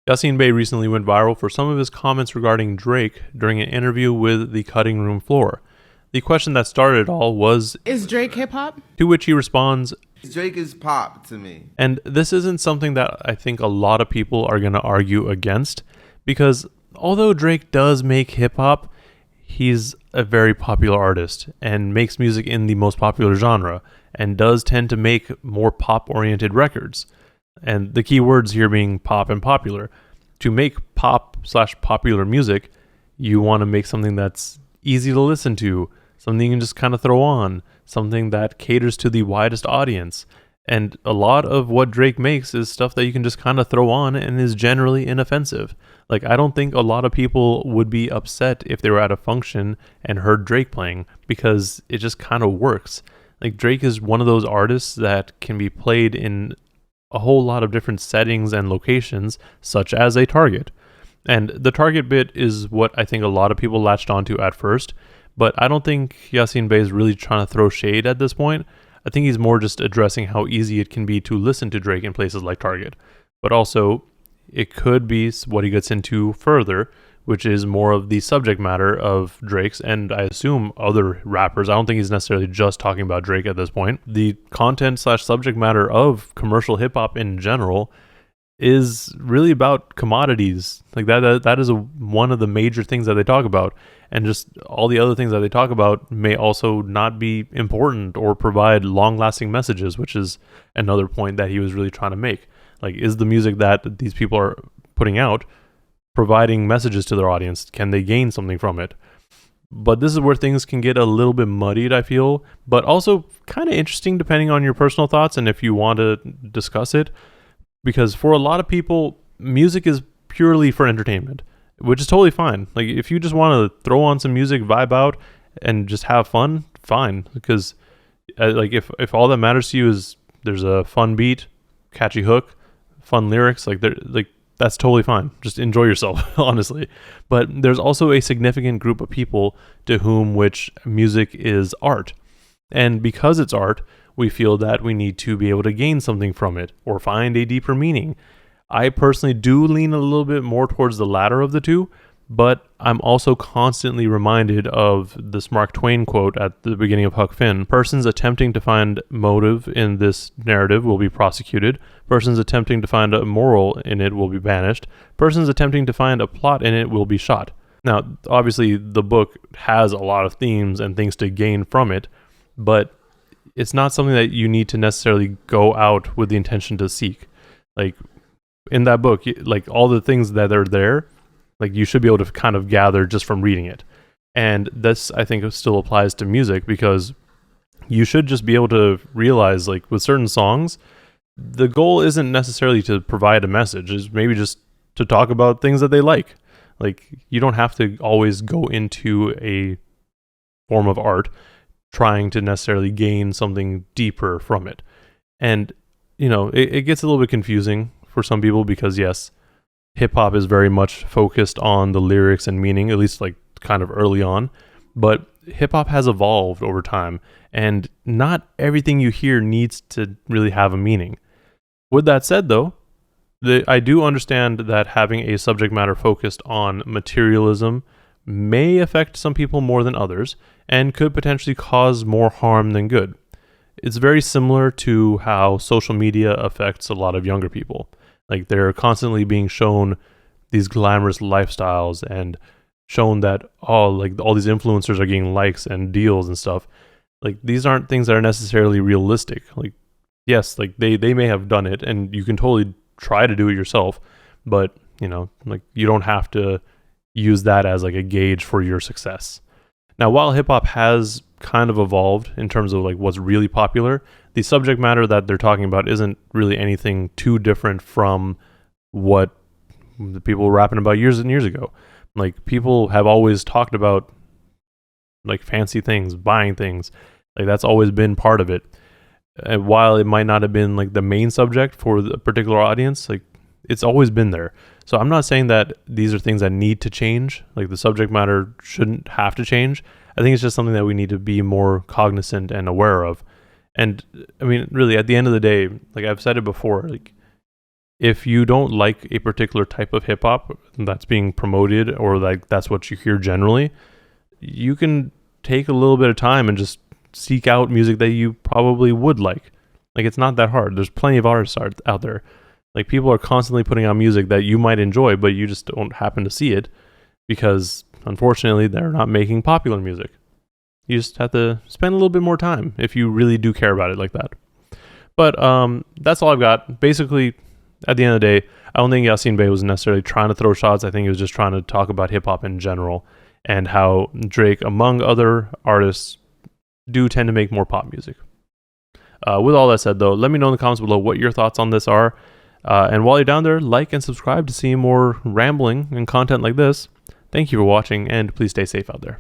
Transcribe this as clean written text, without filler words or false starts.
Yasiin Bey recently went viral for some of his comments regarding Drake during an interview with the Cutting Room Floor. The question that started it all was, Is Drake hip hop? to which he responds, Drake is pop to me. and this isn't something that I think a lot of people are going to argue against, because although Drake does make hip hop, he's a very popular artist and makes music in the most popular genre and does tend to make more pop oriented records. And the key words here being pop and popular. To make pop/popular music, you want to make something that's easy to listen to, something you can just kind of throw on, something that caters to the widest audience. And a lot of what Drake makes is stuff that you can just kind of throw on and is generally inoffensive. Like, I don't think a lot of people would be upset if they were at a function and heard Drake playing, because it just kind of works. Like, Drake is one of those artists that can be played in a whole lot of different settings and locations, such as a Target. And the Target bit is what I think a lot of people latched onto at first, but I don't think Yasiin Bey is really trying to throw shade at this point. I think he's more just addressing how easy it can be to listen to Drake in places like Target. But also, it could be what he gets into further, which is more of the subject matter of Drake's and I assume other rappers. I don't think he's necessarily just talking about Drake at this point. The content/subject matter of commercial hip hop in general is really about commodities. Like that is one of the major things that they talk about. And just all the other things that they talk about may also not be important or provide long-lasting messages, which is another point that he was really trying to make. Like, is the music that these people are putting out providing messages to their audience? Can they gain something from it? But this is where things can get a little bit muddied, I feel, but also kind of interesting depending on your personal thoughts and if you want to discuss it. Because for a lot of people, music is purely for entertainment, which is totally fine. Like, if you just want to throw on some music, vibe out, and just have fun, fine. Because like if all that matters to you is there's a fun beat, catchy hook, fun lyrics, like that's totally fine. Just enjoy yourself, honestly. But there's also a significant group of people to whom which music is art. And because it's art, we feel that we need to be able to gain something from it or find a deeper meaning. I personally do lean a little bit more towards the latter of the two, but I'm also constantly reminded of this Mark Twain quote at the beginning of Huck Finn. Persons attempting to find motive in this narrative will be prosecuted. Persons attempting to find a moral in it will be banished. Persons attempting to find a plot in it will be shot. Now, obviously, the book has a lot of themes and things to gain from it, but it's not something that you need to necessarily go out with the intention to seek. Like, in that book, like, all the things that are there, like, you should be able to kind of gather just from reading it. And this, I think, still applies to music, because you should just be able to realize, like, with certain songs, the goal isn't necessarily to provide a message. It's maybe just to talk about things that they like. Like, you don't have to always go into a form of art trying to necessarily gain something deeper from it. And, you know, it gets a little bit confusing for some people, because yes, hip hop is very much focused on the lyrics and meaning, at least like kind of early on, but hip hop has evolved over time, and not everything you hear needs to really have a meaning. With that said, though, I do understand that having a subject matter focused on materialism may affect some people more than others and could potentially cause more harm than good. It's very similar to how social media affects a lot of younger people. Like, they're constantly being shown these glamorous lifestyles and shown that, oh, like, all these influencers are getting likes and deals and stuff. Like, these aren't things that are necessarily realistic. Like, yes, like, they may have done it, and you can totally try to do it yourself, but, you know, like, you don't have to use that as like a gauge for your success. Now, while hip hop has kind of evolved in terms of like what's really popular, the subject matter that they're talking about isn't really anything too different from what the people were rapping about years and years ago. Like, people have always talked about like fancy things, buying things. Like, that's always been part of it. And while it might not have been like the main subject for the particular audience, like, it's always been there. So I'm not saying that these are things that need to change. Like, the subject matter shouldn't have to change. I think it's just something that we need to be more cognizant and aware of. And I mean, really, at the end of the day, like I've said it before, like, If you don't like a particular type of hip hop that's being promoted, or like that's what you hear generally, you can take a little bit of time and just seek out music that you probably would like. Like, it's not that hard. There's plenty of artists out there. Like, people are constantly putting out music that you might enjoy, but you just don't happen to see it because, unfortunately, they're not making popular music. You just have to spend a little bit more time if you really do care about it like that. But that's all I've got. Basically, at the end of the day, I don't think Yasiin Bey was necessarily trying to throw shots. I think he was just trying to talk about hip-hop in general and how Drake, among other artists, do tend to make more pop music. With all that said, though, let me know in the comments below what your thoughts on this are. And while you're down there, like and subscribe to see more rambling and content like this. Thank you for watching, and please stay safe out there.